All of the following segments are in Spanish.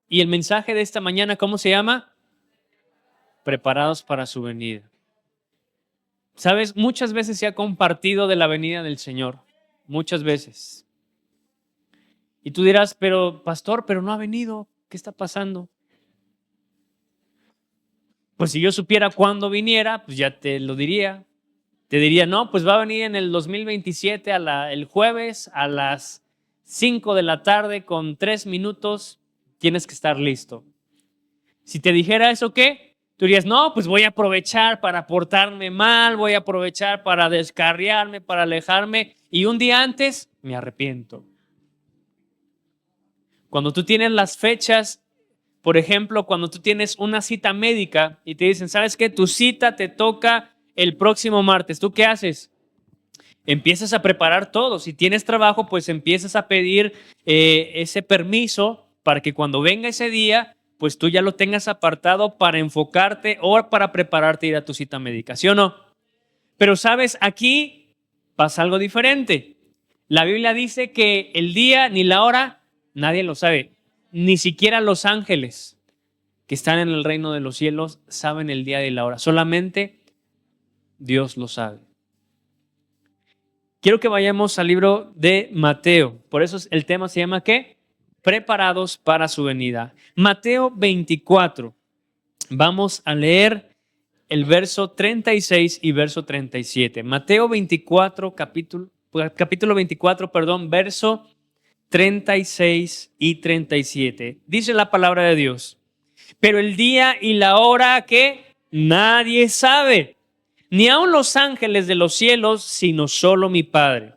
Y el mensaje de esta mañana, ¿cómo se llama? Preparados para su venida. Sabes, muchas veces se ha compartido de la venida del Señor, muchas veces. Y tú dirás, pero pastor, pero no ha venido, ¿qué está pasando? Pues si yo supiera cuándo viniera, pues ya te lo diría. Te diría, no, pues va a venir en el 2027 el jueves a las 5 de la tarde con 3 minutos, tienes que estar listo. Si te dijera eso, ¿qué? Tú dirías, no, pues voy a aprovechar para portarme mal, voy a aprovechar para descarriarme, para alejarme, y un día antes me arrepiento. Cuando tú tienes las fechas, por ejemplo, cuando tú tienes una cita médica y te dicen, ¿sabes qué? Tu cita te toca el próximo martes. ¿Tú qué haces? Empiezas a preparar todo. Si tienes trabajo, pues empiezas a pedir ese permiso para que cuando venga ese día, pues tú ya lo tengas apartado para enfocarte o para prepararte a ir a tu cita médica, ¿sí o no? Pero sabes, aquí pasa algo diferente. La Biblia dice que el día ni la hora nadie lo sabe, ni siquiera los ángeles que están en el reino de los cielos saben el día y la hora, solamente Dios lo sabe. Quiero que vayamos al libro de Mateo, por eso el tema se llama ¿qué? Preparados para su venida. Mateo 24, vamos a leer el verso 36 y verso 37. Mateo 24, capítulo 24, perdón, verso 36 y 37. Dice la palabra de Dios. Pero el día y la hora que nadie sabe, ni aun los ángeles de los cielos, sino solo mi Padre.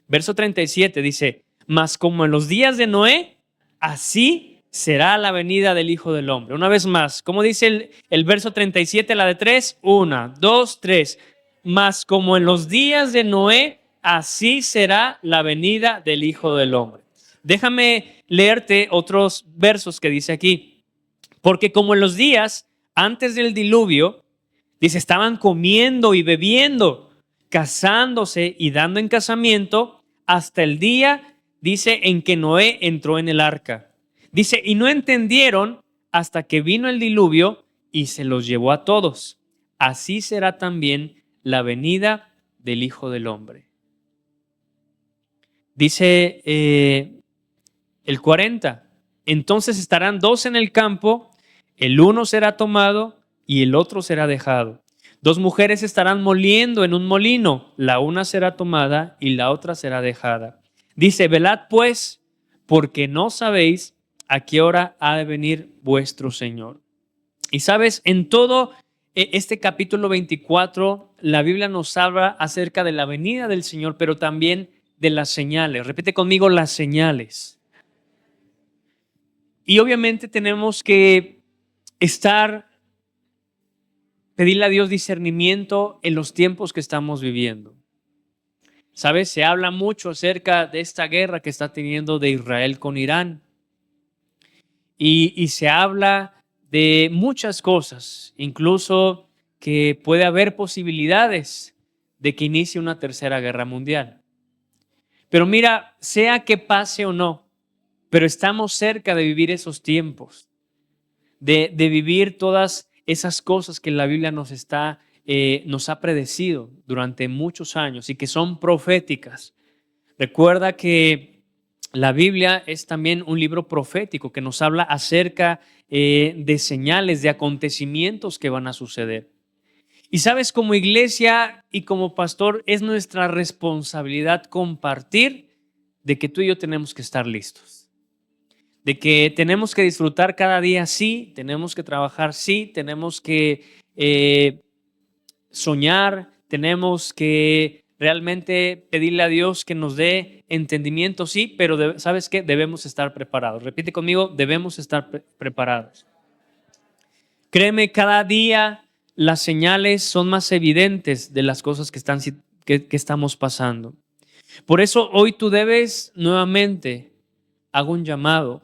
Verso 37 dice, mas como en los días de Noé, así será la venida del Hijo del Hombre. Una vez más, ¿cómo dice el verso 37, la de 3? 1, 2, 3. Mas como en los días de Noé, así será la venida del Hijo del Hombre. Déjame leerte otros versos que dice aquí. Porque como en los días antes del diluvio, dice, estaban comiendo y bebiendo, casándose y dando en casamiento hasta el día, dice, en que Noé entró en el arca. Dice, y no entendieron hasta que vino el diluvio y se los llevó a todos. Así será también la venida del Hijo del Hombre. Dice el 40, entonces estarán dos en el campo, el uno será tomado y el otro será dejado. Dos mujeres estarán moliendo en un molino, la una será tomada y la otra será dejada. Dice, velad pues, porque no sabéis a qué hora ha de venir vuestro Señor. Y sabes, en todo este capítulo 24, la Biblia nos habla acerca de la venida del Señor, pero también de las señales. Repite conmigo, las señales. Y obviamente tenemos que pedirle a Dios discernimiento en los tiempos que estamos viviendo. ¿Sabes? Se habla mucho acerca de esta guerra que está teniendo de Israel con Irán. Y se habla de muchas cosas, incluso que puede haber posibilidades de que inicie una tercera guerra mundial. Pero mira, sea que pase o no, pero estamos cerca de vivir esos tiempos, de vivir todas esas cosas que la Biblia nos ha predecido durante muchos años y que son proféticas. Recuerda que la Biblia es también un libro profético que nos habla acerca de señales, de acontecimientos que van a suceder. Y sabes, como iglesia y como pastor, es nuestra responsabilidad compartir de que tú y yo tenemos que estar listos. De que tenemos que disfrutar cada día, sí, tenemos que trabajar, sí, tenemos que soñar, tenemos que realmente pedirle a Dios que nos dé entendimiento, sí, pero ¿sabes qué? Debemos estar preparados. Repite conmigo, debemos estar preparados. Créeme, cada día las señales son más evidentes de las cosas que estamos pasando. Por eso hoy tú debes nuevamente, hago un llamado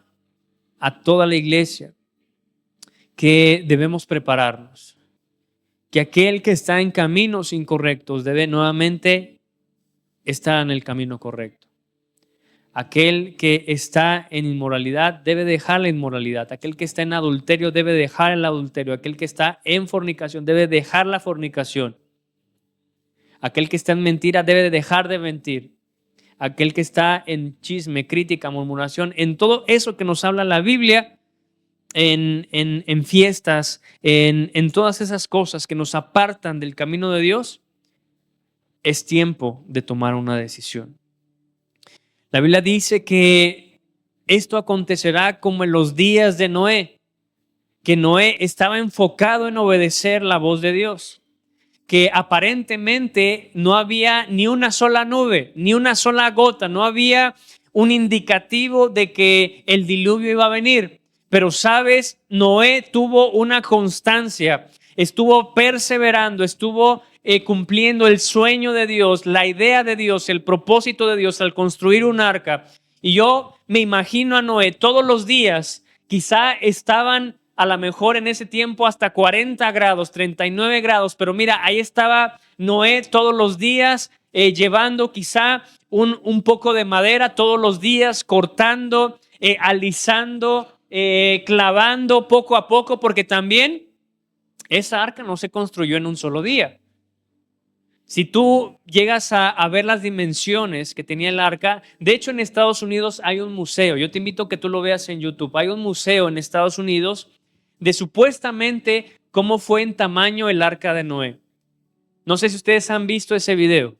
a toda la iglesia, que debemos prepararnos, que aquel que está en caminos incorrectos debe nuevamente estar en el camino correcto. Aquel que está en inmoralidad debe dejar la inmoralidad. Aquel que está en adulterio debe dejar el adulterio. Aquel que está en fornicación debe dejar la fornicación. Aquel que está en mentira debe dejar de mentir. Aquel que está en chisme, crítica, murmuración, en todo eso que nos habla la Biblia, en fiestas, en todas esas cosas que nos apartan del camino de Dios, es tiempo de tomar una decisión. La Biblia dice que esto acontecerá como en los días de Noé, que Noé estaba enfocado en obedecer la voz de Dios, que aparentemente no había ni una sola nube, ni una sola gota, no había un indicativo de que el diluvio iba a venir. Pero sabes, Noé tuvo una constancia, estuvo perseverando, estuvo cumpliendo el sueño de Dios, la idea de Dios, el propósito de Dios al construir un arca. Y yo me imagino a Noé todos los días, quizá estaban a lo mejor en ese tiempo hasta 40 grados, 39 grados, pero mira, ahí estaba Noé todos los días llevando quizá un poco de madera todos los días, cortando, alisando, clavando poco a poco, porque también esa arca no se construyó en un solo día. Si tú llegas a ver las dimensiones que tenía el arca, de hecho en Estados Unidos hay un museo, yo te invito a que tú lo veas en YouTube, hay un museo en Estados Unidos de supuestamente cómo fue en tamaño el arca de Noé. No sé si ustedes han visto ese video.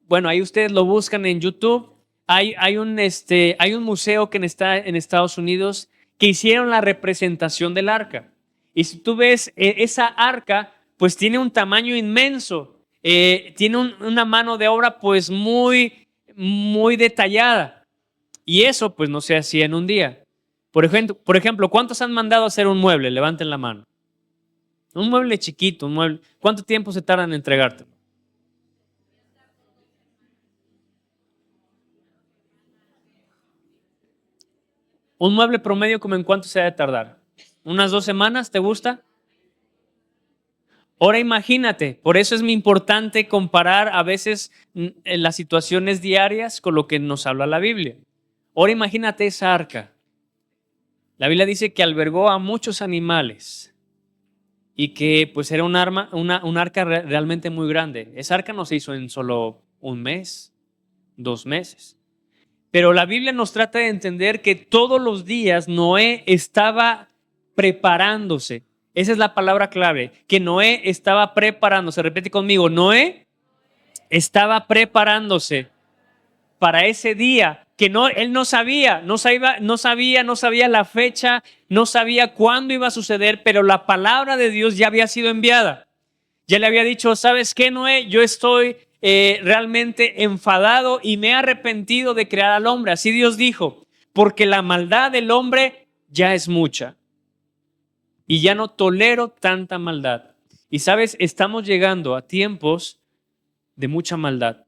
Bueno, ahí ustedes lo buscan en YouTube. Hay un museo que está en Estados Unidos que hicieron la representación del arca. Y si tú ves esa arca, pues tiene un tamaño inmenso. Tiene una mano de obra pues muy, muy detallada. Y eso pues no se hacía en un día. Por ejemplo, ¿cuántos han mandado a hacer un mueble? Levanten la mano. Un mueble chiquito, un mueble. ¿Cuánto tiempo se tardan en entregártelo? Un mueble promedio, ¿como en cuánto se debe tardar? ¿Unas 2 semanas? ¿Te gusta? Ahora imagínate, por eso es muy importante comparar a veces las situaciones diarias con lo que nos habla la Biblia. Ahora imagínate esa arca. La Biblia dice que albergó a muchos animales y que pues era un arca realmente muy grande. Esa arca no se hizo en solo un mes, 2 meses. Pero la Biblia nos trata de entender que todos los días Noé estaba preparándose. Esa es la palabra clave, que Noé estaba preparándose. Repite conmigo, Noé estaba preparándose para ese día que él no sabía la fecha, no sabía cuándo iba a suceder, pero la palabra de Dios ya había sido enviada. Ya le había dicho, ¿sabes qué, Noé? Yo estoy realmente enfadado y me he arrepentido de crear al hombre. Así Dios dijo, porque la maldad del hombre ya es mucha y ya no tolero tanta maldad. Y sabes, estamos llegando a tiempos de mucha maldad,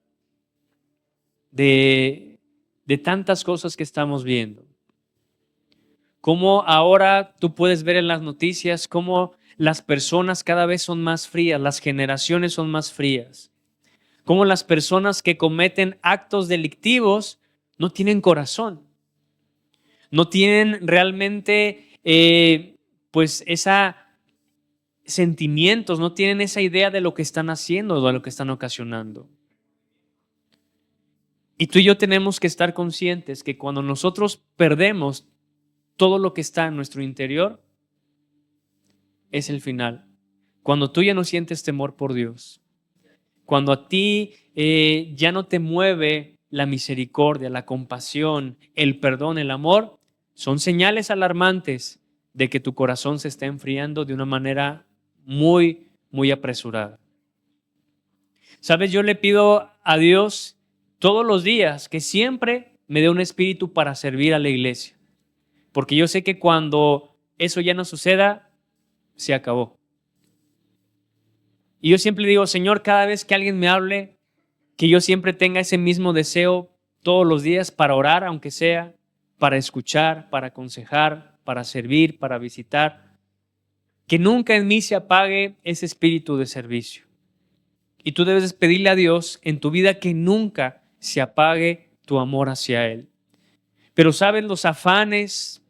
de tantas cosas que estamos viendo. Como ahora tú puedes ver en las noticias cómo las personas cada vez son más frías, las generaciones son más frías. Cómo las personas que cometen actos delictivos no tienen corazón. No tienen realmente pues sentimientos, no tienen esa idea de lo que están haciendo, de lo que están ocasionando. Y tú y yo tenemos que estar conscientes que cuando nosotros perdemos todo lo que está en nuestro interior, es el final. Cuando tú ya no sientes temor por Dios, cuando a ti ya no te mueve la misericordia, la compasión, el perdón, el amor, son señales alarmantes de que tu corazón se está enfriando de una manera muy, muy apresurada. ¿Sabes? Yo le pido a Dios todos los días que siempre me dé un espíritu para servir a la iglesia. Porque yo sé que cuando eso ya no suceda, se acabó. Y yo siempre digo, Señor, cada vez que alguien me hable, que yo siempre tenga ese mismo deseo todos los días para orar, aunque sea, para escuchar, para aconsejar, para servir, para visitar. Que nunca en mí se apague ese espíritu de servicio. Y tú debes pedirle a Dios en tu vida que nunca se apague tu amor hacia Él. Pero sabes, los afanes,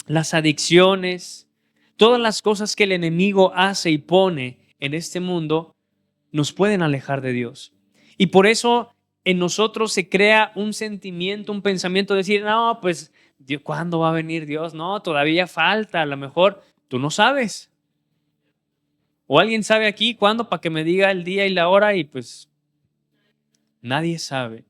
las adicciones, todas las cosas que el enemigo hace y pone en este mundo nos pueden alejar de Dios. Y por eso en nosotros se crea un sentimiento, un pensamiento de decir, no, pues, ¿cuándo va a venir Dios? No, todavía falta, a lo mejor tú no sabes. O alguien sabe aquí cuándo para que me diga el día y la hora y pues nadie sabe.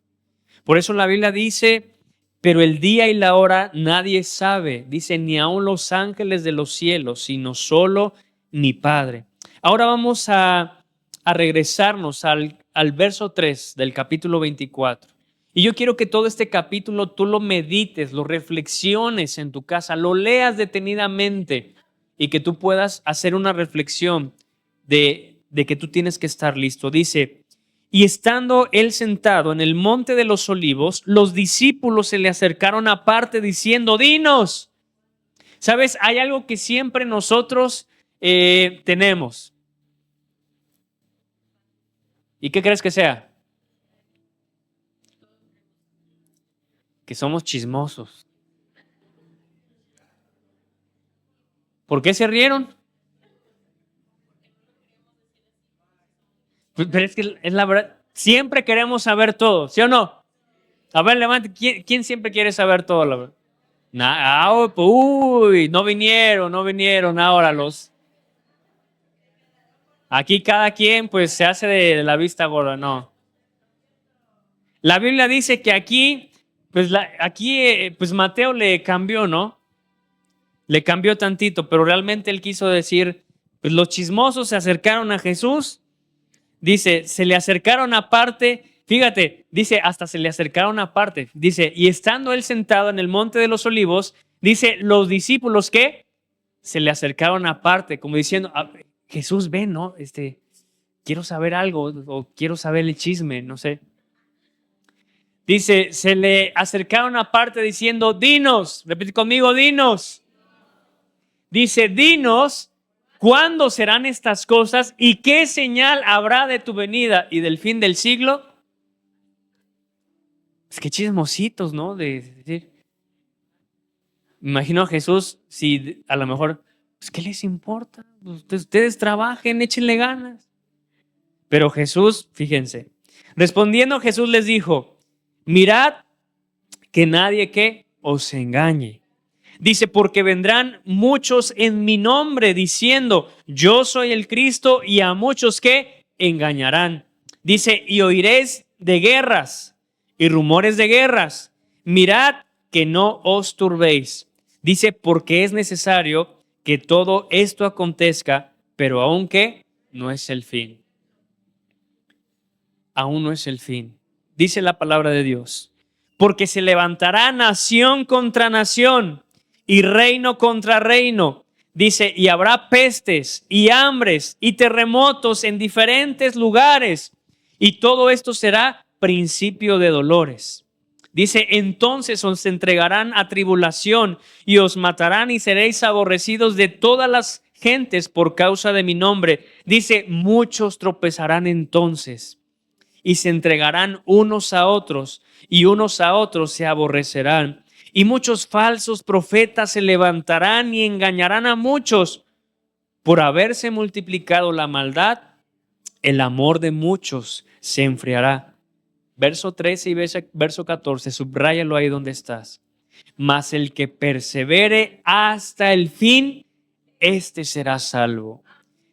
Por eso la Biblia dice, pero el día y la hora nadie sabe. Dice, ni aun los ángeles de los cielos, sino solo mi Padre. Ahora vamos a regresarnos al verso 3 del capítulo 24. Y yo quiero que todo este capítulo tú lo medites, lo reflexiones en tu casa, lo leas detenidamente y que tú puedas hacer una reflexión de que tú tienes que estar listo. Dice, y estando él sentado en el monte de los olivos, los discípulos se le acercaron aparte diciendo, dinos. ¿Sabes? Hay algo que siempre nosotros tenemos. ¿Y qué crees que sea? Que somos chismosos. ¿Por qué se rieron? Pero es que es la verdad, siempre queremos saber todo, ¿sí o no? A ver, levante, ¿quién siempre quiere saber todo? La verdad? Uy, no vinieron ahora los... Aquí cada quien pues se hace de la vista gorda, no. La Biblia dice que aquí, pues Mateo le cambió, ¿no? Le cambió tantito, pero realmente él quiso decir, pues los chismosos se acercaron a Jesús. Dice, se le acercaron aparte, fíjate, dice, hasta se le acercaron aparte. Dice, y estando él sentado en el monte de los olivos, dice, los discípulos que se le acercaron aparte, como diciendo, Jesús, ven, ¿no? Quiero saber algo o quiero saber el chisme, no sé. Dice, se le acercaron aparte diciendo, dinos, repite conmigo, dinos. Dice, dinos. ¿Cuándo serán estas cosas y qué señal habrá de tu venida y del fin del siglo? Es que chismositos, ¿no? De decir, me imagino a Jesús, si a lo mejor, pues, ¿qué les importa? Ustedes trabajen, échenle ganas. Pero Jesús, fíjense, respondiendo Jesús les dijo, mirad que nadie que os engañe. Dice, porque vendrán muchos en mi nombre diciendo, yo soy el Cristo, y a muchos que engañarán. Dice, y oiréis de guerras y rumores de guerras. Mirad que no os turbéis. Dice, porque es necesario que todo esto acontezca, pero aún que no es el fin. Aún no es el fin. Dice la palabra de Dios, porque se levantará nación contra nación y reino contra reino. Dice, y habrá pestes y hambres y terremotos en diferentes lugares. Y todo esto será principio de dolores. Dice, entonces os entregarán a tribulación y os matarán y seréis aborrecidos de todas las gentes por causa de mi nombre. Dice, muchos tropezarán entonces y se entregarán unos a otros y unos a otros se aborrecerán. Y muchos falsos profetas se levantarán y engañarán a muchos. Por haberse multiplicado la maldad, el amor de muchos se enfriará. Verso 13 y verso 14, subráyalo ahí donde estás. Mas el que persevere hasta el fin, este será salvo.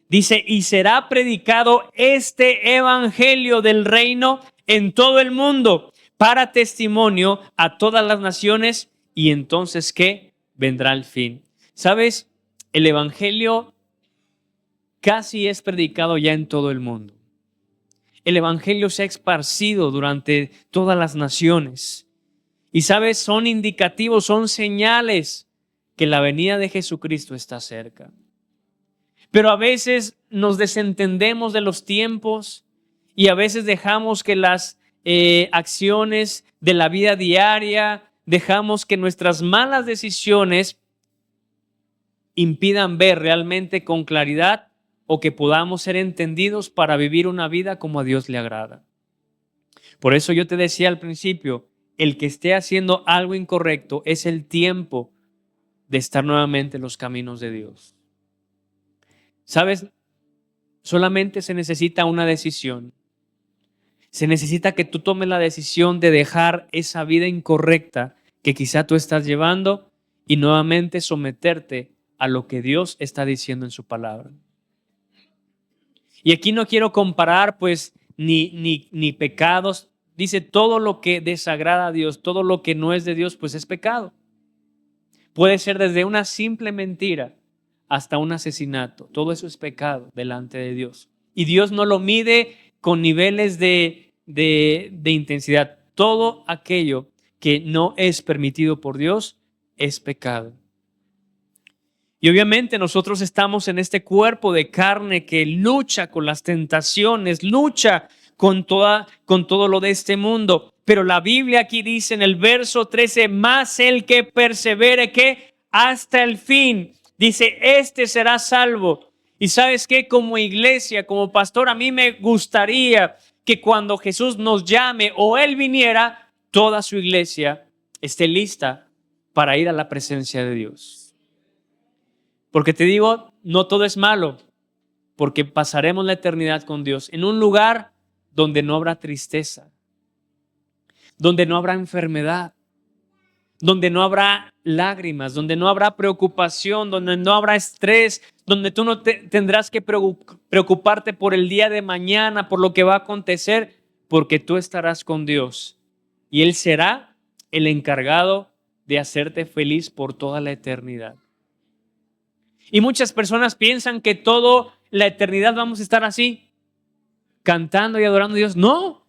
Dice, y será predicado este evangelio del reino en todo el mundo para testimonio a todas las naciones. Y entonces, ¿qué? Vendrá el fin. ¿Sabes? El evangelio casi es predicado ya en todo el mundo. El evangelio se ha esparcido durante todas las naciones. Y ¿sabes? Son indicativos, son señales que la venida de Jesucristo está cerca. Pero a veces nos desentendemos de los tiempos y a veces dejamos que las acciones de la vida diaria, dejamos que nuestras malas decisiones impidan ver realmente con claridad o que podamos ser entendidos para vivir una vida como a Dios le agrada. Por eso yo te decía al principio, el que esté haciendo algo incorrecto, es el tiempo de estar nuevamente en los caminos de Dios. ¿Sabes? Solamente se necesita una decisión. Se necesita que tú tomes la decisión de dejar esa vida incorrecta que quizá tú estás llevando y nuevamente someterte a lo que Dios está diciendo en su palabra. Y aquí no quiero comparar pues ni pecados. Dice todo lo que desagrada a Dios, todo lo que no es de Dios pues es pecado. Puede ser desde una simple mentira hasta un asesinato. Todo eso es pecado delante de Dios. Y Dios no lo mide con niveles de intensidad. Todo aquello que no es permitido por Dios es pecado. Y obviamente nosotros estamos en este cuerpo de carne que lucha con las tentaciones, lucha con todo lo de este mundo. Pero la Biblia aquí dice en el verso 13, más el que persevere que hasta el fin, dice, este será salvo. Y sabes qué, como iglesia, como pastor, a mí me gustaría que cuando Jesús nos llame o Él viniera, toda su iglesia esté lista para ir a la presencia de Dios. Porque te digo, no todo es malo, porque pasaremos la eternidad con Dios en un lugar donde no habrá tristeza, donde no habrá enfermedad, donde no habrá lágrimas, donde no habrá preocupación, donde no habrá estrés, donde tú no tendrás que preocuparte por el día de mañana, por lo que va a acontecer, porque tú estarás con Dios y Él será el encargado de hacerte feliz por toda la eternidad. Y muchas personas piensan que toda la eternidad vamos a estar así, cantando y adorando a Dios. No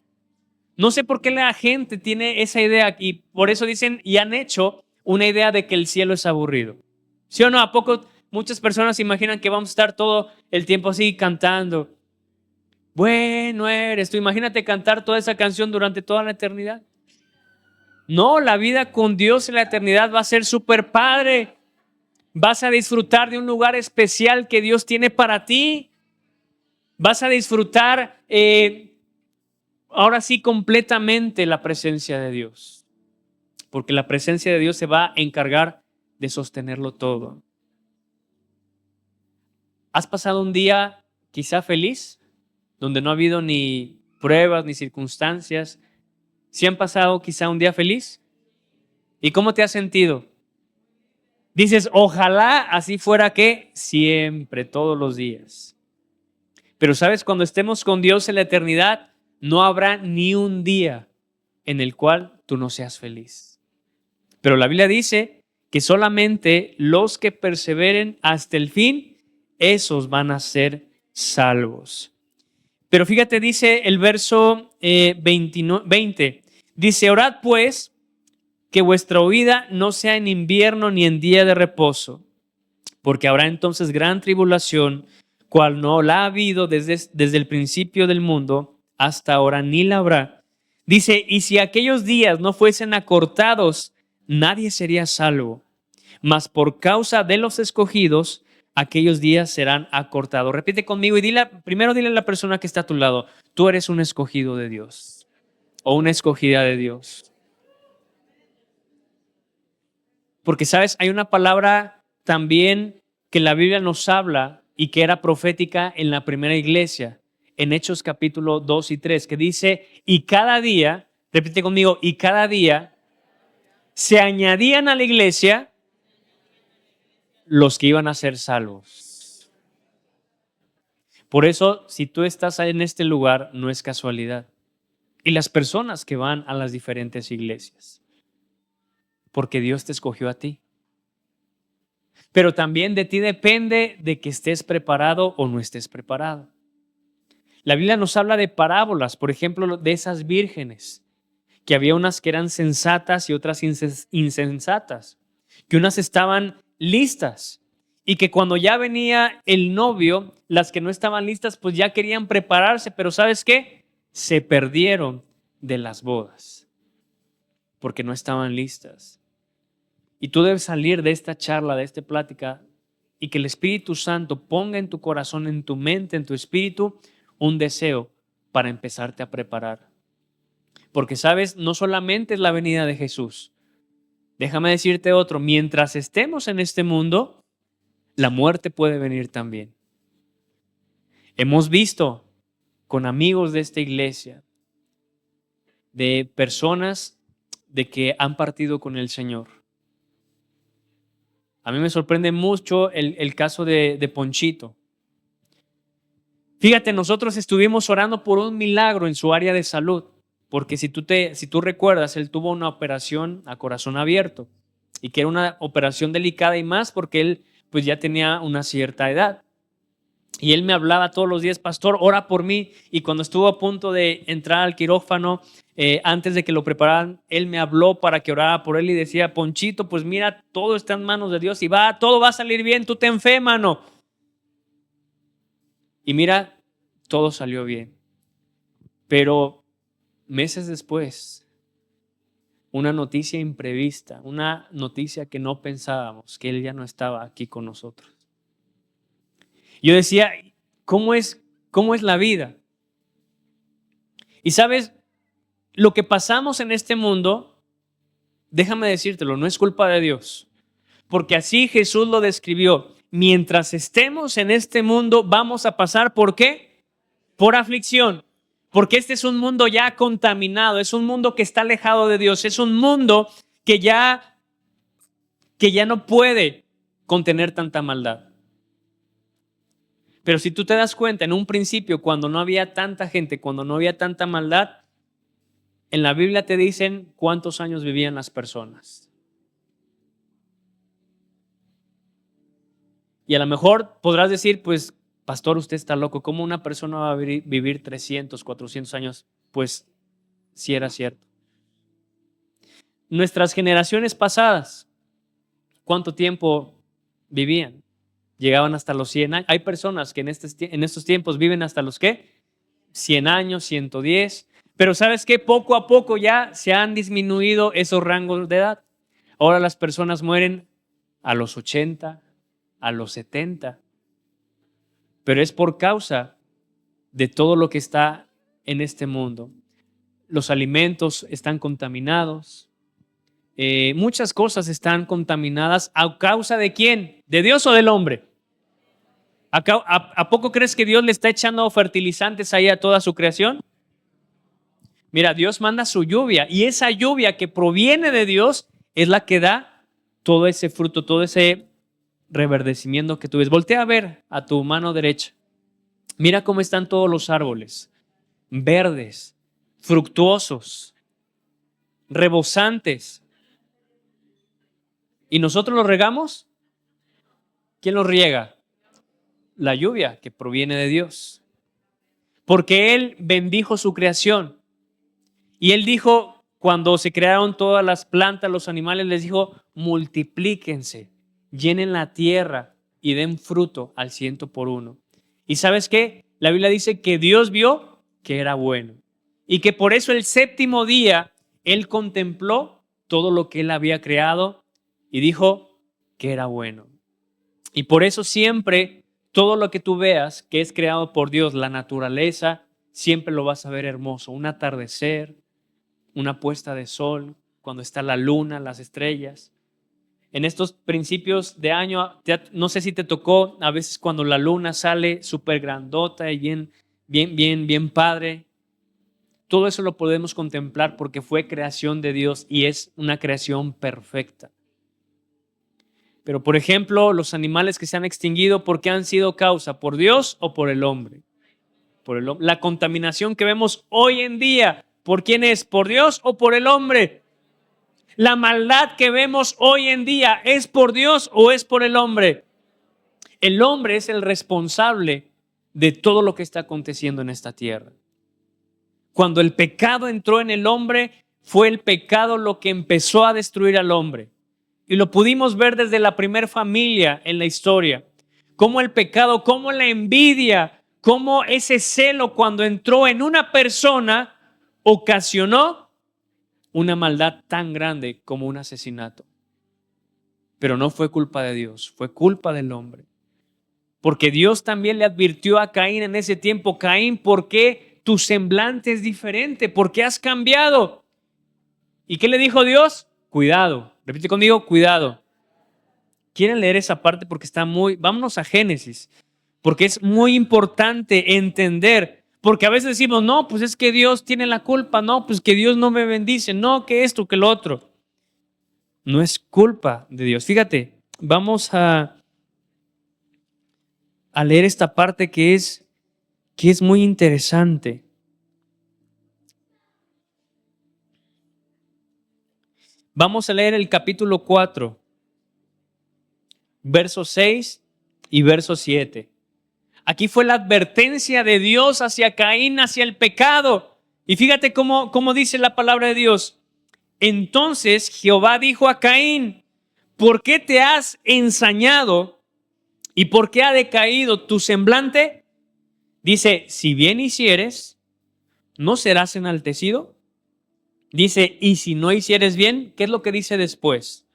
sé por qué la gente tiene esa idea y por eso dicen y han hecho una idea de que el cielo es aburrido. ¿Sí o no? ¿A poco muchas personas imaginan que vamos a estar todo el tiempo así cantando? Bueno eres tú. Imagínate cantar toda esa canción durante toda la eternidad. No, la vida con Dios en la eternidad va a ser súper padre. Vas a disfrutar de un lugar especial que Dios tiene para ti. Vas a disfrutar ahora sí completamente la presencia de Dios. Porque la presencia de Dios se va a encargar de sostenerlo todo. ¿Has pasado un día quizá feliz? Donde no ha habido ni pruebas ni circunstancias. ¿Sí han pasado quizá un día feliz? ¿Y cómo te has sentido? Dices, ojalá así fuera que siempre, todos los días. Pero sabes, cuando estemos con Dios en la eternidad, no habrá ni un día en el cual tú no seas feliz. Pero la Biblia dice que solamente los que perseveren hasta el fin, esos van a ser salvos. Pero fíjate, dice el verso 20, dice, orad pues, que vuestra huida no sea en invierno ni en día de reposo, porque habrá entonces gran tribulación, cual no la ha habido desde el principio del mundo hasta ahora, ni la habrá. Dice, y si aquellos días no fuesen acortados, nadie sería salvo, mas por causa de los escogidos, aquellos días serán acortados. Repite conmigo y primero dile a la persona que está a tu lado, tú eres un escogido de Dios o una escogida de Dios. Porque, ¿sabes? Hay una palabra también que la Biblia nos habla y que era profética en la primera iglesia, en Hechos capítulo 2 y 3, que dice, y cada día, repite conmigo, y cada día se añadían a la iglesia los que iban a ser salvos. Por eso, si tú estás en este lugar, no es casualidad. Y las personas que van a las diferentes iglesias, porque Dios te escogió a ti. Pero también de ti depende de que estés preparado o no estés preparado. La Biblia nos habla de parábolas, por ejemplo, de esas vírgenes, que había unas que eran sensatas y otras insensatas, que unas estaban listas y que cuando ya venía el novio, las que no estaban listas pues ya querían prepararse, pero ¿sabes qué? Se perdieron de las bodas porque no estaban listas. Y tú debes salir de esta charla, de esta plática, y que el Espíritu Santo ponga en tu corazón, en tu mente, en tu espíritu, un deseo para empezarte a preparar. Porque sabes, no solamente es la venida de Jesús. Déjame decirte otro, mientras estemos en este mundo, la muerte puede venir también. Hemos visto con amigos de esta iglesia, de personas de que han partido con el Señor. A mí me sorprende mucho el caso de Ponchito. Fíjate, nosotros estuvimos orando por un milagro en su área de salud, porque si tú recuerdas, él tuvo una operación a corazón abierto y que era una operación delicada y más porque él pues ya tenía una cierta edad. Y él me hablaba todos los días, pastor, ora por mí. Y cuando estuvo a punto de entrar al quirófano, antes de que lo prepararan, él me habló para que orara por él y decía, Ponchito, pues mira, todo está en manos de Dios y todo va a salir bien, tú ten fe, mano. Y mira, todo salió bien. Pero meses después, una noticia imprevista, una noticia que no pensábamos, que él ya no estaba aquí con nosotros. Yo decía, ¿cómo es la vida? Y sabes, lo que pasamos en este mundo, déjame decírtelo, no es culpa de Dios. Porque así Jesús lo describió. Mientras estemos en este mundo, vamos a pasar ¿por qué? Por aflicción. Porque este es un mundo ya contaminado, es un mundo que está alejado de Dios, es un mundo que ya no puede contener tanta maldad. Pero si tú te das cuenta, en un principio, cuando no había tanta gente, cuando no había tanta maldad, en la Biblia te dicen cuántos años vivían las personas. Y a lo mejor podrás decir, pues, pastor, usted está loco. ¿Cómo una persona va a vivir 300, 400 años? Pues, sí era cierto. Nuestras generaciones pasadas, ¿cuánto tiempo vivían? Llegaban hasta los 100 años. Hay personas que en estos tiempos viven hasta los ¿qué? 100 años, 110. Pero ¿sabes qué? Poco a poco ya se han disminuido esos rangos de edad. Ahora las personas mueren a los 80, a los 70. Pero es por causa de todo lo que está en este mundo. Los alimentos están contaminados. Muchas cosas están contaminadas. ¿A causa de quién? ¿De Dios o del hombre? ¿A poco crees que Dios le está echando fertilizantes ahí a toda su creación? Mira, Dios manda su lluvia y esa lluvia que proviene de Dios es la que da todo ese fruto, todo ese reverdecimiento que tú ves. Voltea a ver a tu mano derecha. Mira cómo están todos los árboles, verdes, fructuosos, rebosantes. ¿Y nosotros los regamos? ¿Quién los riega? La lluvia que proviene de Dios. Porque Él bendijo su creación. Y Él dijo, cuando se crearon todas las plantas, los animales, les dijo, multiplíquense, llenen la tierra y den fruto al 100 por 1. ¿Y sabes qué? La Biblia dice que Dios vio que era bueno. Y que por eso el séptimo día Él contempló todo lo que Él había creado y dijo que era bueno. Y por eso siempre todo lo que tú veas que es creado por Dios, la naturaleza, siempre lo vas a ver hermoso. Un atardecer, una puesta de sol, cuando está la luna, las estrellas. En estos principios de año, no sé si te tocó a veces cuando la luna sale súper grandota y bien padre. Todo eso lo podemos contemplar porque fue creación de Dios y es una creación perfecta. Pero, por ejemplo, los animales que se han extinguido, ¿por qué han sido causa? ¿Por Dios o por el hombre? Por el hombre. La contaminación que vemos hoy en día, ¿por quién es? ¿Por Dios o por el hombre? La maldad que vemos hoy en día, ¿es por Dios o es por el hombre? El hombre es el responsable de todo lo que está aconteciendo en esta tierra. Cuando el pecado entró en el hombre, fue el pecado lo que empezó a destruir al hombre. Y lo pudimos ver desde la primera familia en la historia. Cómo el pecado, cómo la envidia, cómo ese celo cuando entró en una persona ocasionó una maldad tan grande como un asesinato. Pero no fue culpa de Dios, fue culpa del hombre. Porque Dios también le advirtió a Caín en ese tiempo, Caín, ¿por qué tu semblante es diferente porque has cambiado. ¿Y qué le dijo Dios? Cuidado. Repite conmigo, cuidado. ¿Quieren leer esa parte? Porque está muy... Vámonos a Génesis, porque es muy importante entender, porque a veces decimos, no, pues es que Dios tiene la culpa, no, pues que Dios no me bendice, no, que esto, que lo otro. No es culpa de Dios. Fíjate, vamos a leer esta parte que es muy interesante. Vamos a leer el capítulo 4, verso 6 y verso 7. Aquí fue la advertencia de Dios hacia Caín, hacia el pecado. Y fíjate cómo dice la palabra de Dios. Entonces Jehová dijo a Caín, ¿por qué te has ensañado y por qué ha decaído tu semblante? Dice, si bien hicieres, ¿no serás enaltecido? Dice, y si no hicieres bien, ¿qué es lo que dice después?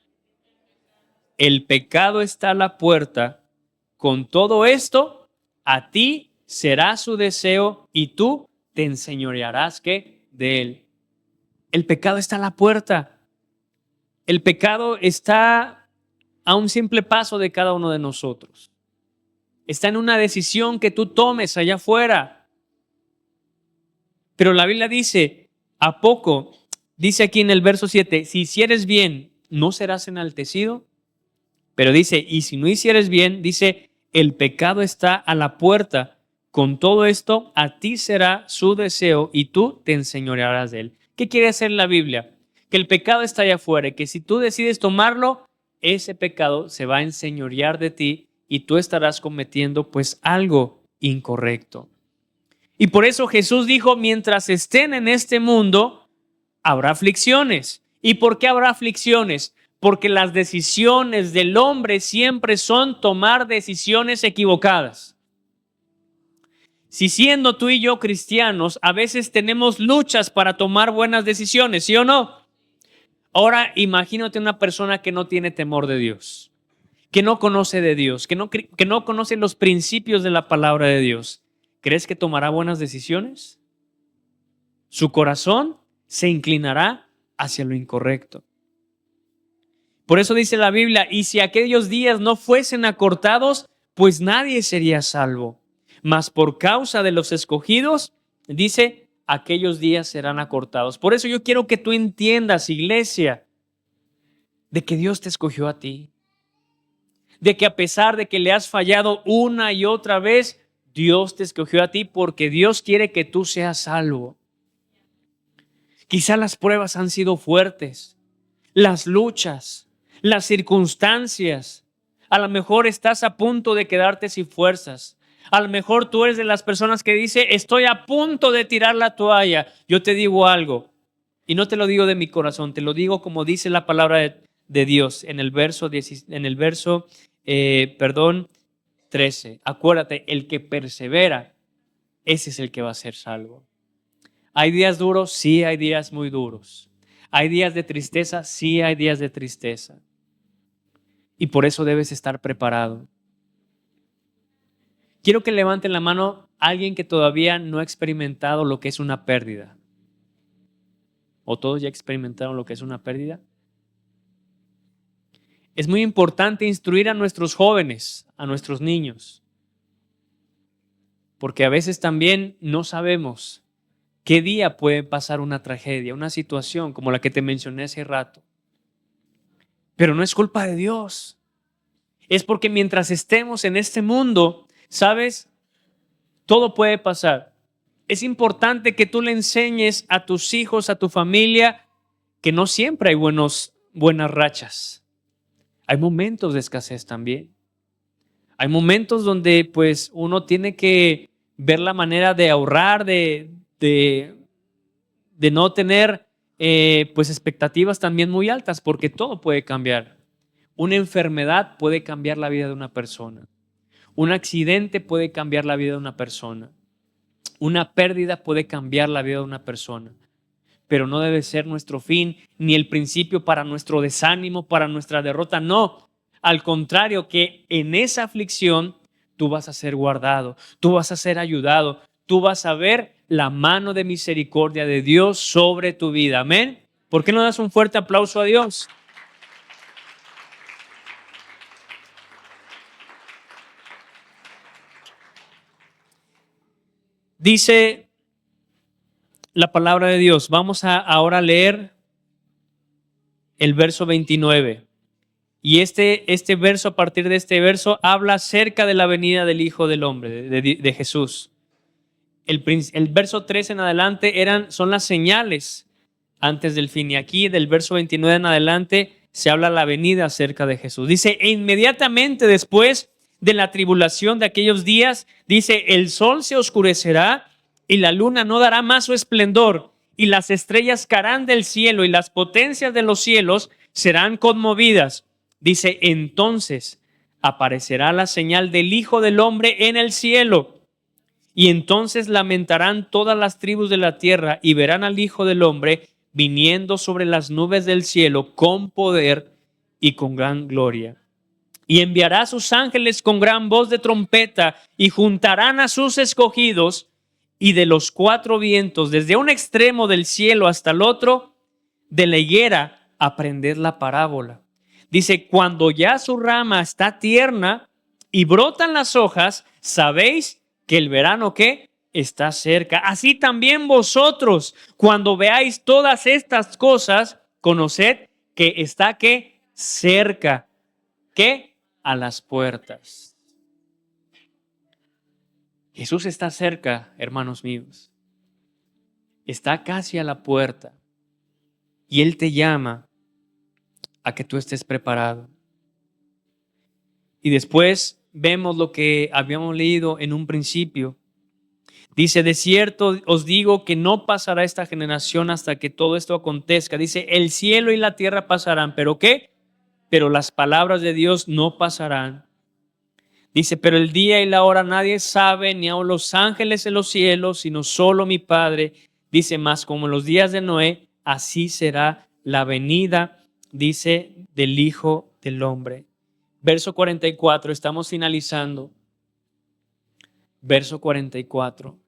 El pecado está a la puerta. Con todo esto, a ti será su deseo y tú te enseñorearás ¿qué? De él. El pecado está a la puerta. El pecado está a un simple paso de cada uno de nosotros. Está en una decisión que tú tomes allá afuera. Pero la Biblia dice, ¿a poco? Dice aquí en el verso 7, si hicieres bien, ¿no serás enaltecido? Pero dice, y si no hicieres bien, dice, el pecado está a la puerta. Con todo esto, a ti será su deseo y tú te enseñorearás de él. ¿Qué quiere hacer la Biblia? Que el pecado está allá afuera y que si tú decides tomarlo, ese pecado se va a enseñorear de ti y tú estarás cometiendo pues algo incorrecto. Y por eso Jesús dijo, mientras estén en este mundo, habrá aflicciones. ¿Y por qué habrá aflicciones? Porque las decisiones del hombre siempre son tomar decisiones equivocadas. Si siendo tú y yo cristianos, a veces tenemos luchas para tomar buenas decisiones, ¿sí o no? Ahora imagínate una persona que no tiene temor de Dios, que no conoce de Dios, que no conoce los principios de la palabra de Dios. ¿Crees que tomará buenas decisiones? Su corazón se inclinará hacia lo incorrecto. Por eso dice la Biblia, y si aquellos días no fuesen acortados, pues nadie sería salvo. Mas por causa de los escogidos, dice, aquellos días serán acortados. Por eso yo quiero que tú entiendas, iglesia, de que Dios te escogió a ti. De que a pesar de que le has fallado una y otra vez, Dios te escogió a ti porque Dios quiere que tú seas salvo. Quizá las pruebas han sido fuertes, las luchas, las circunstancias. A lo mejor estás a punto de quedarte sin fuerzas. A lo mejor tú eres de las personas que dice, estoy a punto de tirar la toalla. Yo te digo algo, y no te lo digo de mi corazón, te lo digo como dice la palabra de Dios en el verso 13. Acuérdate, el que persevera, ese es el que va a ser salvo. ¿Hay días duros? Sí, hay días muy duros. ¿Hay días de tristeza? Sí, hay días de tristeza. Y por eso debes estar preparado. Quiero que levanten la mano alguien que todavía no ha experimentado lo que es una pérdida. ¿O todos ya experimentaron lo que es una pérdida? Es muy importante instruir a nuestros jóvenes, a nuestros niños, porque a veces también no sabemos qué día puede pasar una tragedia, una situación como la que te mencioné hace rato. Pero no es culpa de Dios. Es porque mientras estemos en este mundo, ¿sabes? Todo puede pasar. Es importante que tú le enseñes a tus hijos, a tu familia, que no siempre hay buenas rachas. Hay momentos de escasez también. Hay momentos donde pues uno tiene que ver la manera de ahorrar, de no tener pues expectativas también muy altas, porque todo puede cambiar. Una enfermedad puede cambiar la vida de una persona. Un accidente puede cambiar la vida de una persona. Una pérdida puede cambiar la vida de una persona. Pero no debe ser nuestro fin ni el principio para nuestro desánimo, para nuestra derrota. No, al contrario, que en esa aflicción tú vas a ser guardado, tú vas a ser ayudado, tú vas a ver la mano de misericordia de Dios sobre tu vida. Amén. ¿Por qué no das un fuerte aplauso a Dios? Dice la palabra de Dios. Vamos a ahora leer el verso 29. Y este verso, a partir de este verso, habla acerca de la venida del Hijo del Hombre, de Jesús. El verso 3 en adelante son las señales antes del fin. Y aquí del verso 29 en adelante se habla la venida acerca de Jesús. Dice, e inmediatamente después de la tribulación de aquellos días, dice, el sol se oscurecerá y la luna no dará más su esplendor, y las estrellas caerán del cielo y las potencias de los cielos serán conmovidas. Dice, entonces aparecerá la señal del Hijo del Hombre en el cielo. Y entonces lamentarán todas las tribus de la tierra y verán al Hijo del Hombre viniendo sobre las nubes del cielo con poder y con gran gloria. Y enviará a sus ángeles con gran voz de trompeta y juntarán a sus escogidos, y de los cuatro vientos, desde un extremo del cielo hasta el otro, de la higuera aprended la parábola. Dice, cuando ya su rama está tierna y brotan las hojas, sabéis que el verano ¿qué? Está cerca. Así también vosotros, cuando veáis todas estas cosas, conoced que está ¿qué? Cerca, ¿qué? A las puertas. Jesús está cerca, hermanos míos. Está casi a la puerta. Y Él te llama a que tú estés preparado. Y después vemos lo que habíamos leído en un principio. Dice, de cierto os digo que no pasará esta generación hasta que todo esto acontezca. Dice, el cielo y la tierra pasarán, ¿pero qué? Pero las palabras de Dios no pasarán. Dice, pero el día y la hora nadie sabe, ni aun los ángeles en los cielos, sino solo mi Padre. Dice, más como en los días de Noé, así será la venida, dice, del Hijo del Hombre. Verso 44, estamos finalizando. Verso 44.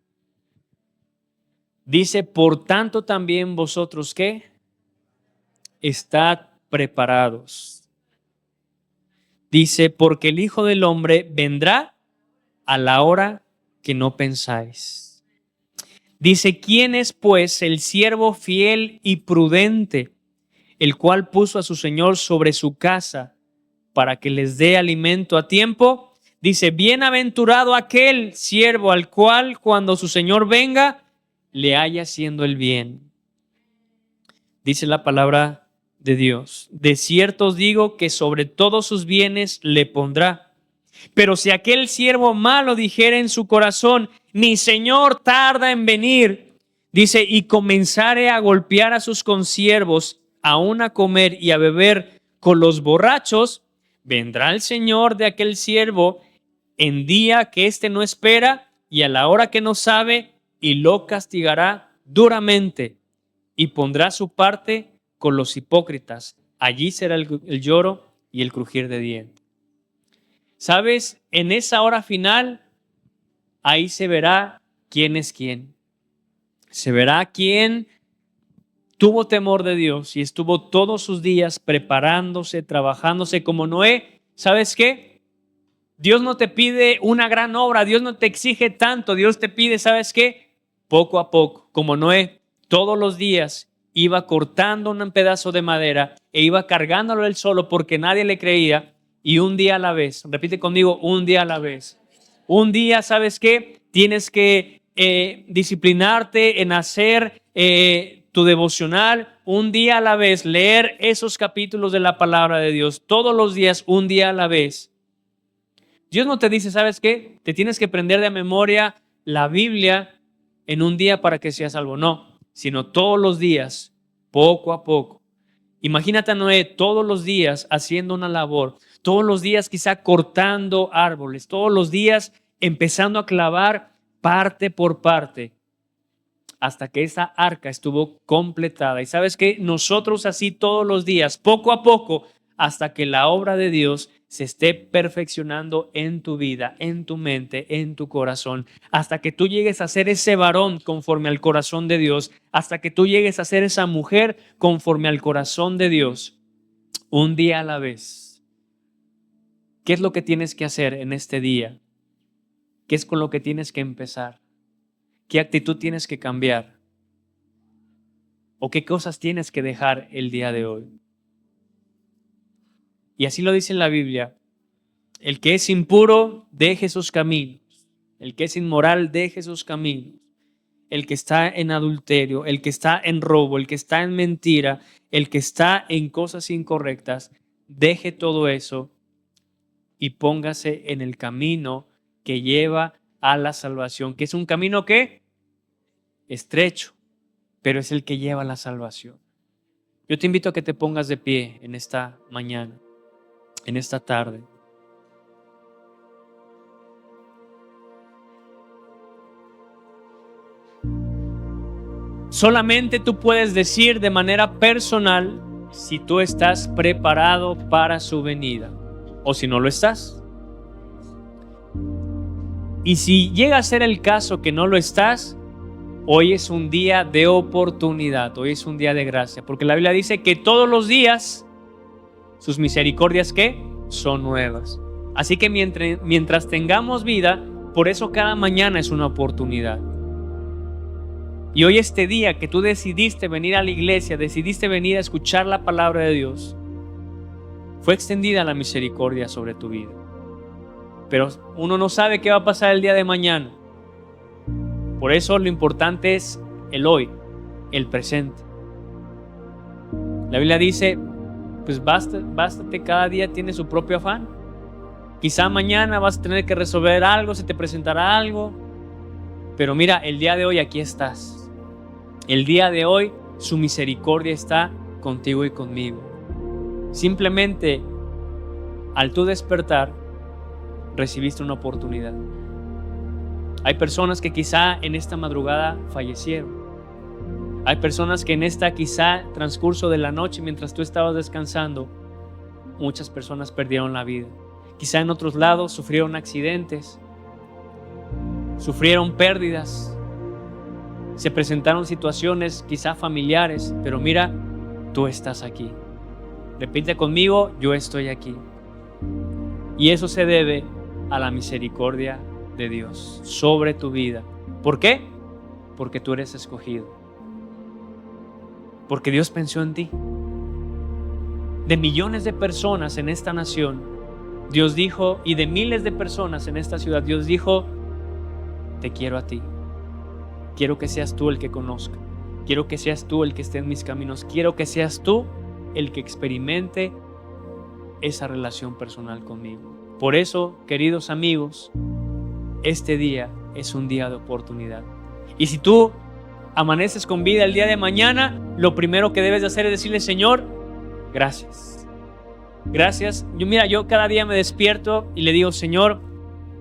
Dice, por tanto también vosotros, ¿qué? Estad preparados. Dice, porque el Hijo del Hombre vendrá a la hora que no pensáis. Dice, ¿quién es pues el siervo fiel y prudente, el cual puso a su Señor sobre su casa para que les dé alimento a tiempo? Dice, bienaventurado aquel siervo al cual cuando su Señor venga, le haya haciendo el bien. Dice la palabra de Dios, de cierto os digo que sobre todos sus bienes le pondrá. Pero si aquel siervo malo dijere en su corazón, mi Señor tarda en venir, dice, y comenzare a golpear a sus consiervos, aún a comer y a beber con los borrachos, vendrá el Señor de aquel siervo en día que éste no espera y a la hora que no sabe, y lo castigará duramente y pondrá su parte con los hipócritas. Allí será el lloro y el crujir de dientes. ¿Sabes? En esa hora final, ahí se verá quién es quién. Se verá quién tuvo temor de Dios y estuvo todos sus días preparándose, trabajándose como Noé. ¿Sabes qué? Dios no te pide una gran obra, Dios no te exige tanto, Dios te pide, ¿sabes qué? Poco a poco, como Noé, todos los días iba cortando un pedazo de madera e iba cargándolo él solo porque nadie le creía, y un día a la vez, repite conmigo, un día a la vez. Un día, ¿sabes qué? Tienes que disciplinarte en hacer tu devocional, un día a la vez, leer esos capítulos de la palabra de Dios, todos los días, un día a la vez. Dios no te dice, ¿sabes qué? Te tienes que aprender de memoria la Biblia en un día para que seas salvo. No, sino todos los días, poco a poco. Imagínate a Noé todos los días haciendo una labor, todos los días quizá cortando árboles, todos los días empezando a clavar parte por parte, hasta que esa arca estuvo completada. Y sabes que nosotros así todos los días, poco a poco, hasta que la obra de Dios se esté perfeccionando en tu vida, en tu mente, en tu corazón, hasta que tú llegues a ser ese varón conforme al corazón de Dios, hasta que tú llegues a ser esa mujer conforme al corazón de Dios, un día a la vez. ¿Qué es lo que tienes que hacer en este día? ¿Qué es con lo que tienes que empezar? ¿Qué actitud tienes que cambiar? ¿O qué cosas tienes que dejar el día de hoy? Y así lo dice en la Biblia: el que es impuro, deje sus caminos. El que es inmoral, deje sus caminos. El que está en adulterio, el que está en robo, el que está en mentira, el que está en cosas incorrectas, deje todo eso y póngase en el camino que lleva a la salvación, que es un camino que estrecho, pero es el que lleva a la salvación. Yo te invito a que te pongas de pie en esta mañana, en esta tarde. Solamente tú puedes decir de manera personal si tú estás preparado para su venida o si no lo estás. Y si llega a ser el caso que no lo estás, hoy es un día de oportunidad, hoy es un día de gracia, porque la Biblia dice que todos los días sus misericordias, ¿qué? Son nuevas. Así que mientras tengamos vida, por eso cada mañana es una oportunidad. Y hoy este día que tú decidiste venir a la iglesia, decidiste venir a escuchar la palabra de Dios, fue extendida la misericordia sobre tu vida. Pero uno no sabe qué va a pasar el día de mañana. Por eso lo importante es el hoy, el presente. La Biblia dice, pues bástate, cada día tiene su propio afán. Quizá mañana vas a tener que resolver algo, se te presentará algo. Pero mira, el día de hoy aquí estás. El día de hoy su misericordia está contigo y conmigo. Simplemente al tú despertar recibiste una oportunidad. Hay personas que quizá en esta madrugada fallecieron. Hay personas que en esta quizá transcurso de la noche, mientras tú estabas descansando, muchas personas perdieron la vida. Quizá en otros lados sufrieron accidentes, sufrieron pérdidas, se presentaron situaciones quizá familiares, pero mira, tú estás aquí. Repite conmigo, yo estoy aquí. Y eso se debe a la misericordia de Dios sobre tu vida. ¿Por qué? Porque tú eres escogido. Porque Dios pensó en ti. De millones de personas en esta nación, Dios dijo, y de miles de personas en esta ciudad, Dios dijo, te quiero a ti. Quiero que seas tú el que conozca. Quiero que seas tú el que esté en mis caminos. Quiero que seas tú el que experimente esa relación personal conmigo. Por eso, queridos amigos, este día es un día de oportunidad. Y si tú amaneces con vida el día de mañana, lo primero que debes de hacer es decirle, Señor, gracias. Gracias. Yo cada día me despierto y le digo, Señor,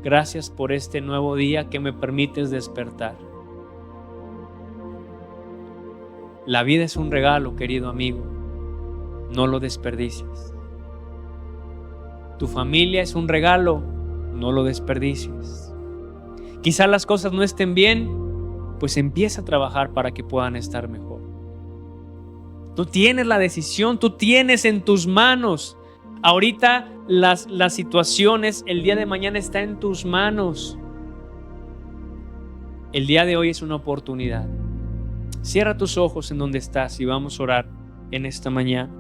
gracias por este nuevo día que me permites despertar. La vida es un regalo, querido amigo. No lo desperdicies. Tu familia es un regalo. No lo desperdicies. Quizás las cosas no estén bien, pues empieza a trabajar para que puedan estar mejor. Tú tienes la decisión, tú tienes en tus manos. Ahorita las situaciones, el día de mañana está en tus manos. El día de hoy es una oportunidad. Cierra tus ojos en donde estás y vamos a orar en esta mañana.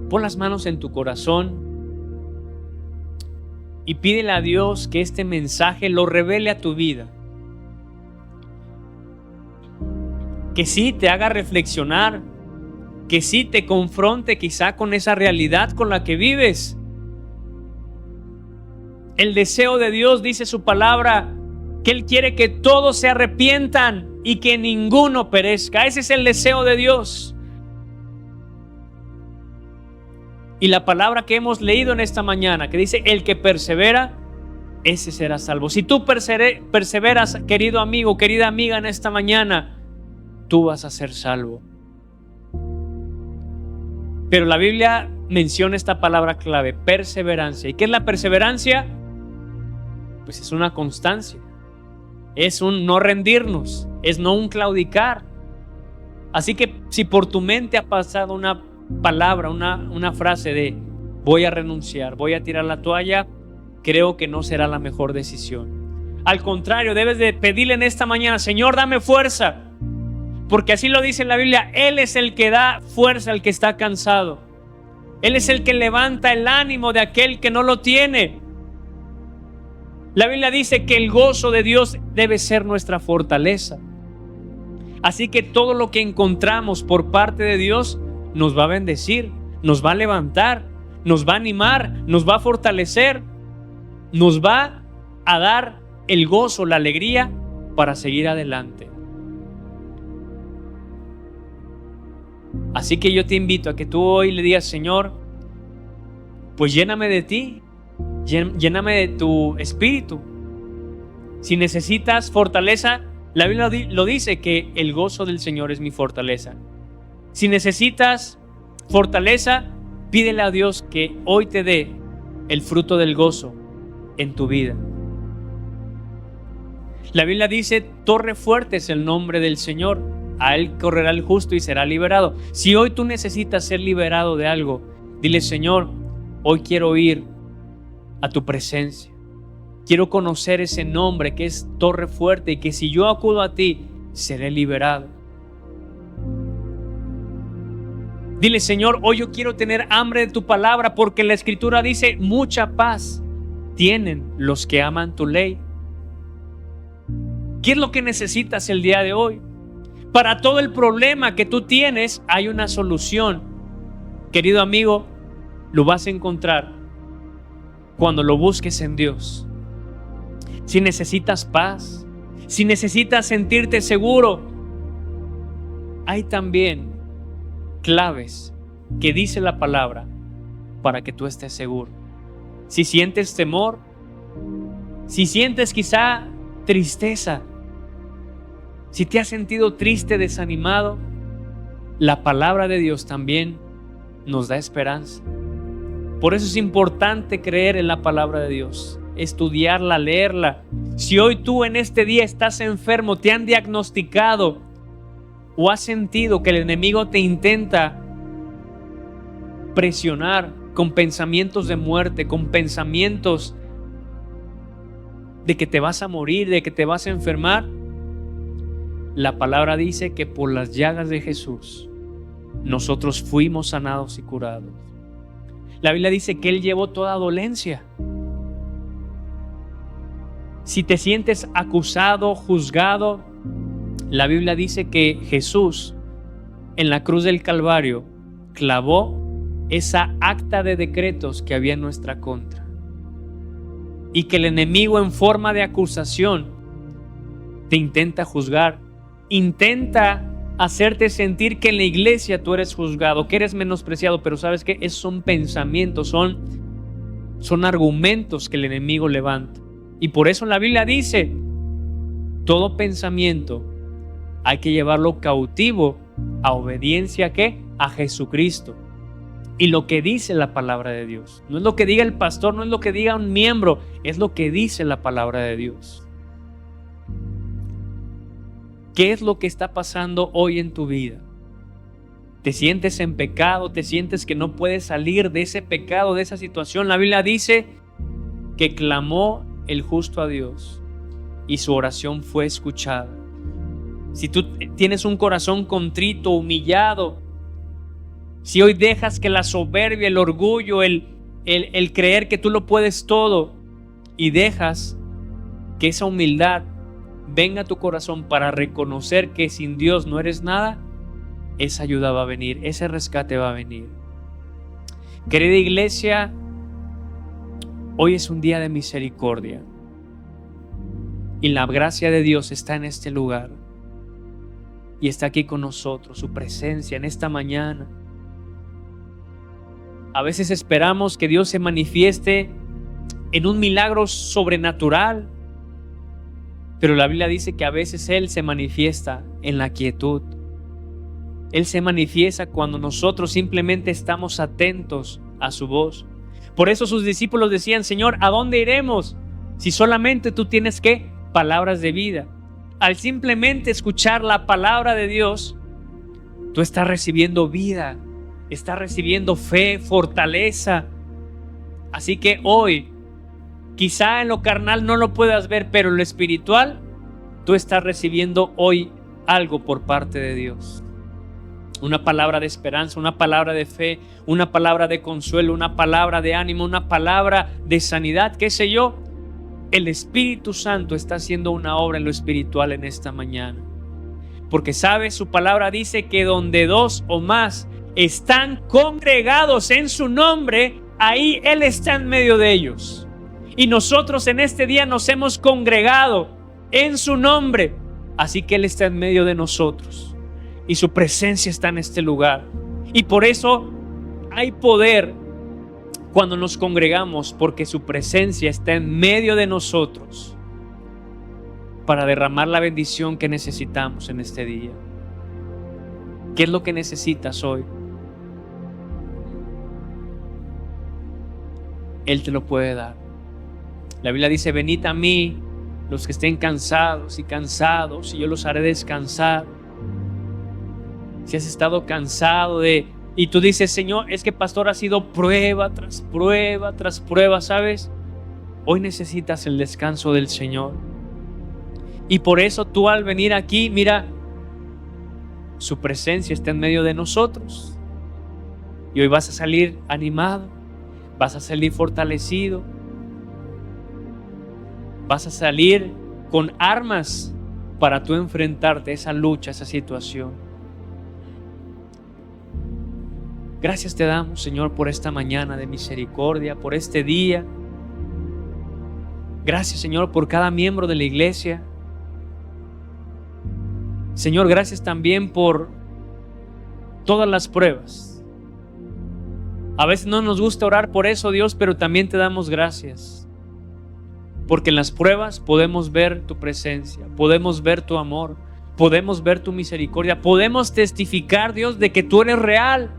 Pon las manos en tu corazón y pídele a Dios que este mensaje lo revele a tu vida. Que sí te haga reflexionar, que sí te confronte quizá con esa realidad con la que vives. El deseo de Dios, dice su palabra, que Él quiere que todos se arrepientan y que ninguno perezca. Ese es el deseo de Dios. Y la palabra que hemos leído en esta mañana, que dice, el que persevera, ese será salvo. Si tú perseveras, querido amigo, querida amiga, en esta mañana, tú vas a ser salvo. Pero la Biblia menciona esta palabra clave, perseverancia. ¿Y qué es la perseverancia? Pues es una constancia, es un no rendirnos, es no un claudicar. Así que si por tu mente ha pasado una palabra, una frase de voy a renunciar, voy a tirar la toalla, creo que no será la mejor decisión. Al contrario, debes de pedirle en esta mañana, Señor, dame fuerza, porque así lo dice la Biblia, Él es el que da fuerza al que está cansado. Él es el que levanta el ánimo de aquel que no lo tiene. La Biblia dice que el gozo de Dios debe ser nuestra fortaleza. Así que todo lo que encontramos por parte de Dios nos va a bendecir, nos va a levantar, nos va a animar, nos va a fortalecer, nos va a dar el gozo, la alegría para seguir adelante. Así que yo te invito a que tú hoy le digas, Señor, pues lléname de ti, lléname de tu espíritu. Si necesitas fortaleza, la Biblia lo dice, que el gozo del Señor es mi fortaleza. Si necesitas fortaleza, pídele a Dios que hoy te dé el fruto del gozo en tu vida. La Biblia dice, torre fuerte es el nombre del Señor. A Él correrá el justo y será liberado. Si hoy tú necesitas ser liberado de algo, dile, Señor, hoy quiero ir a tu presencia. Quiero conocer ese nombre que es torre fuerte y que si yo acudo a ti, seré liberado. Dile, Señor, hoy yo quiero tener hambre de tu palabra, porque la Escritura dice, mucha paz tienen los que aman tu ley. ¿Qué es lo que necesitas el día de hoy? Para todo el problema que tú tienes hay una solución. Querido amigo, lo vas a encontrar cuando lo busques en Dios. Si necesitas paz, si necesitas sentirte seguro, hay también claves que dice la palabra para que tú estés seguro. Si sientes temor, si sientes quizá tristeza, si te has sentido triste, desanimado, la palabra de Dios también nos da esperanza. Por eso es importante creer en la palabra de Dios, estudiarla, leerla. Si hoy tú en este día estás enfermo, te han diagnosticado o has sentido que el enemigo te intenta presionar con pensamientos de muerte, con pensamientos de que te vas a morir, de que te vas a enfermar, la palabra dice que por las llagas de Jesús nosotros fuimos sanados y curados. La Biblia dice que Él llevó toda dolencia. Si te sientes acusado, juzgado, la Biblia dice que Jesús en la cruz del Calvario clavó esa acta de decretos que había en nuestra contra, y que el enemigo en forma de acusación te intenta juzgar, intenta hacerte sentir que en la iglesia tú eres juzgado, que eres menospreciado, pero ¿sabes qué? Esos son pensamientos, son argumentos que el enemigo levanta. Y por eso la Biblia dice, todo pensamiento hay que llevarlo cautivo a obediencia, ¿qué? A Jesucristo. Y lo que dice la palabra de Dios, no es lo que diga el pastor, no es lo que diga un miembro, es lo que dice la palabra de Dios. ¿Qué es lo que está pasando hoy en tu vida? ¿Te sientes en pecado? ¿Te sientes que no puedes salir de ese pecado, de esa situación? La Biblia dice que clamó el justo a Dios y su oración fue escuchada. Si tú tienes un corazón contrito, humillado, si hoy dejas que la soberbia, el orgullo, el creer que tú lo puedes todo, y dejas que esa humildad venga a tu corazón para reconocer que sin Dios no eres nada, esa ayuda va a venir, ese rescate va a venir. Querida iglesia, hoy es un día de misericordia y la gracia de Dios está en este lugar y está aquí con nosotros, su presencia en esta mañana. A veces esperamos que Dios se manifieste en un milagro sobrenatural, pero la Biblia dice que a veces Él se manifiesta en la quietud. Él se manifiesta cuando nosotros simplemente estamos atentos a su voz. Por eso sus discípulos decían: Señor, ¿a dónde iremos si solamente tú tienes palabras de vida? Al simplemente escuchar la palabra de Dios, tú estás recibiendo vida, estás recibiendo fe, fortaleza. Así que hoy, quizá en lo carnal no lo puedas ver, pero en lo espiritual, tú estás recibiendo hoy algo por parte de Dios. Una palabra de esperanza, una palabra de fe, una palabra de consuelo, una palabra de ánimo, una palabra de sanidad, qué sé yo. El Espíritu Santo está haciendo una obra en lo espiritual en esta mañana. Porque sabe, su palabra dice que donde 2 o más están congregados en su nombre, ahí Él está en medio de ellos. Y nosotros en este día nos hemos congregado en su nombre, así que Él está en medio de nosotros y su presencia está en este lugar. Y por eso hay poder cuando nos congregamos, porque su presencia está en medio de nosotros para derramar la bendición que necesitamos en este día. ¿Qué es lo que necesitas hoy? Él te lo puede dar. La Biblia dice: venid a mí los que estén cansados y y yo los haré descansar. Si has estado cansado y tú dices: Señor, es que pastor, ha sido prueba tras prueba tras prueba, ¿sabes? Hoy necesitas el descanso del Señor. Y por eso tú, al venir aquí, mira, su presencia está en medio de nosotros. Y hoy vas a salir animado, vas a salir fortalecido, vas a salir con armas para tú enfrentarte a esa lucha, a esa situación. Gracias te damos, Señor, por esta mañana de misericordia, por este día. Gracias, Señor, por cada miembro de la iglesia. Señor, gracias también por todas las pruebas. A veces no nos gusta orar por eso, Dios, pero también te damos gracias. Porque en las pruebas podemos ver tu presencia, podemos ver tu amor, podemos ver tu misericordia, podemos testificar, Dios, de que tú eres real.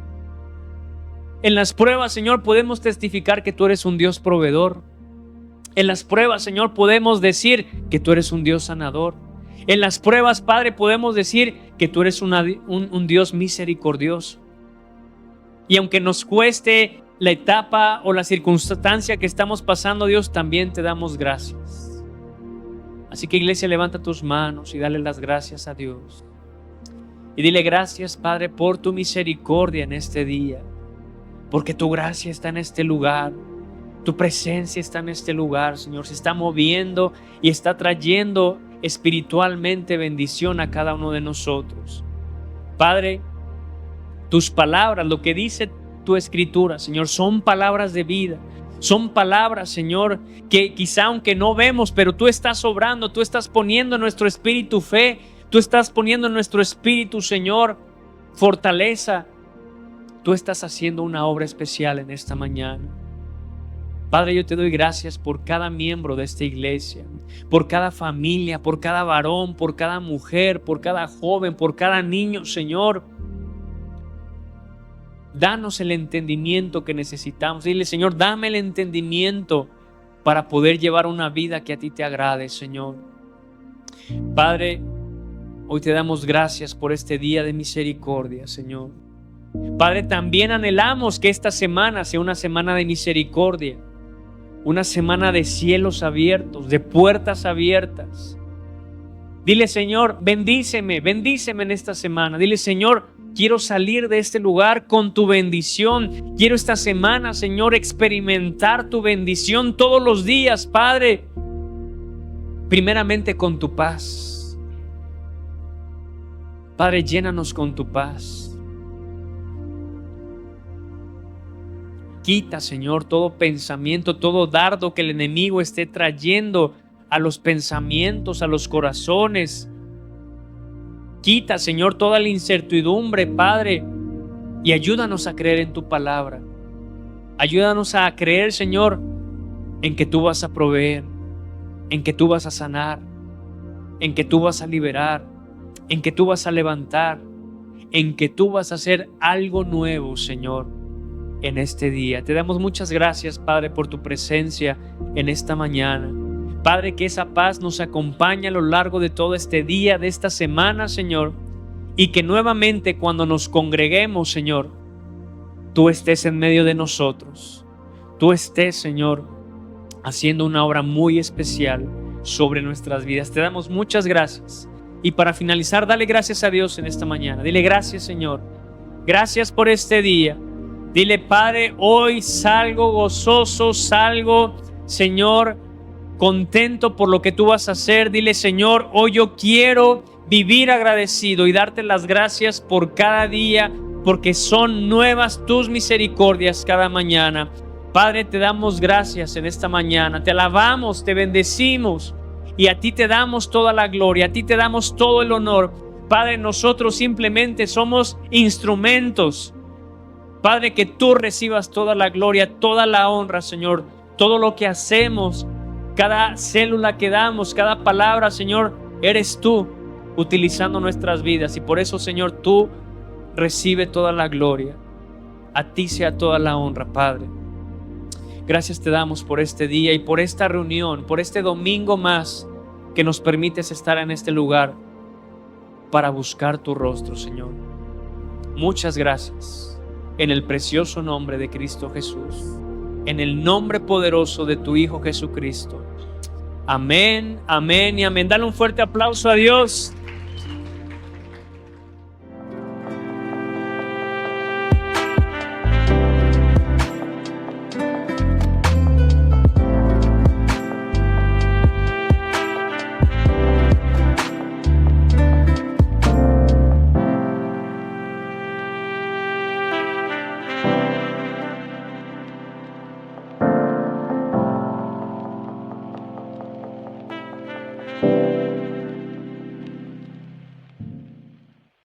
En las pruebas, Señor, podemos testificar que tú eres un Dios proveedor. En las pruebas, Señor, podemos decir que tú eres un Dios sanador. En las pruebas, Padre, podemos decir que tú eres un Dios misericordioso. Y aunque nos cueste la etapa o la circunstancia que estamos pasando, Dios, también te damos gracias. Así que, iglesia, levanta tus manos y dale las gracias a Dios. Y dile: gracias, Padre, por tu misericordia en este día. Porque tu gracia está en este lugar. Tu presencia está en este lugar, Señor. Se está moviendo y está trayendo espiritualmente bendición a cada uno de nosotros. Padre, tus palabras, lo que dice tu escritura, Señor, son palabras de vida. Son palabras, Señor, que quizá aunque no vemos, pero tú estás obrando, tú estás poniendo en nuestro espíritu fe, tú estás poniendo en nuestro espíritu, Señor, fortaleza. Tú estás haciendo una obra especial en esta mañana. Padre, yo te doy gracias por cada miembro de esta iglesia, por cada familia, por cada varón, por cada mujer, por cada joven, por cada niño, Señor. Danos el entendimiento que necesitamos. Dile: Señor, dame el entendimiento para poder llevar una vida que a ti te agrade, Señor. Padre, hoy te damos gracias por este día de misericordia, Señor. Padre, también anhelamos que esta semana sea una semana de misericordia, una semana de cielos abiertos, de puertas abiertas. Dile: Señor, bendíceme en esta semana. Dile: Señor, quiero salir de este lugar con tu bendición. Quiero esta semana, Señor, experimentar tu bendición todos los días, Padre. Primeramente con tu paz. Padre, llénanos con tu paz. Quita, Señor, todo pensamiento, todo dardo que el enemigo esté trayendo a los pensamientos, a los corazones. Quita, Señor, toda la incertidumbre, Padre, y ayúdanos a creer en tu palabra. Ayúdanos a creer, Señor, en que tú vas a proveer, en que tú vas a sanar, en que tú vas a liberar, en que tú vas a levantar, en que tú vas a hacer algo nuevo, Señor, en este día. Te damos muchas gracias, Padre, por tu presencia en esta mañana. Padre, que esa paz nos acompañe a lo largo de todo este día, de esta semana, Señor, y que nuevamente cuando nos congreguemos, Señor, tú estés en medio de nosotros. Tú estés, Señor, haciendo una obra muy especial sobre nuestras vidas. Te damos muchas gracias. Y para finalizar, dale gracias a Dios en esta mañana. Dile gracias, Señor. Gracias por este día. Dile, Padre, hoy salgo gozoso, salgo, Señor, contento por lo que tú vas a hacer. Dile, Señor, hoy yo quiero vivir agradecido y darte las gracias por cada día, porque son nuevas tus misericordias cada mañana. Padre, te damos gracias en esta mañana. Te alabamos, te bendecimos y a ti te damos toda la gloria, a ti te damos todo el honor. Padre, nosotros simplemente somos instrumentos. Padre, que tú recibas toda la gloria, toda la honra, Señor. Todo lo que hacemos, cada célula que damos, cada palabra, Señor, eres tú utilizando nuestras vidas. Y por eso, Señor, tú recibe toda la gloria. A ti sea toda la honra, Padre. Gracias te damos por este día y por esta reunión, por este domingo más que nos permites estar en este lugar para buscar tu rostro, Señor. Muchas gracias. En el precioso nombre de Cristo Jesús, en el nombre poderoso de tu Hijo Jesucristo. Amén, amén y amén. Dale un fuerte aplauso a Dios.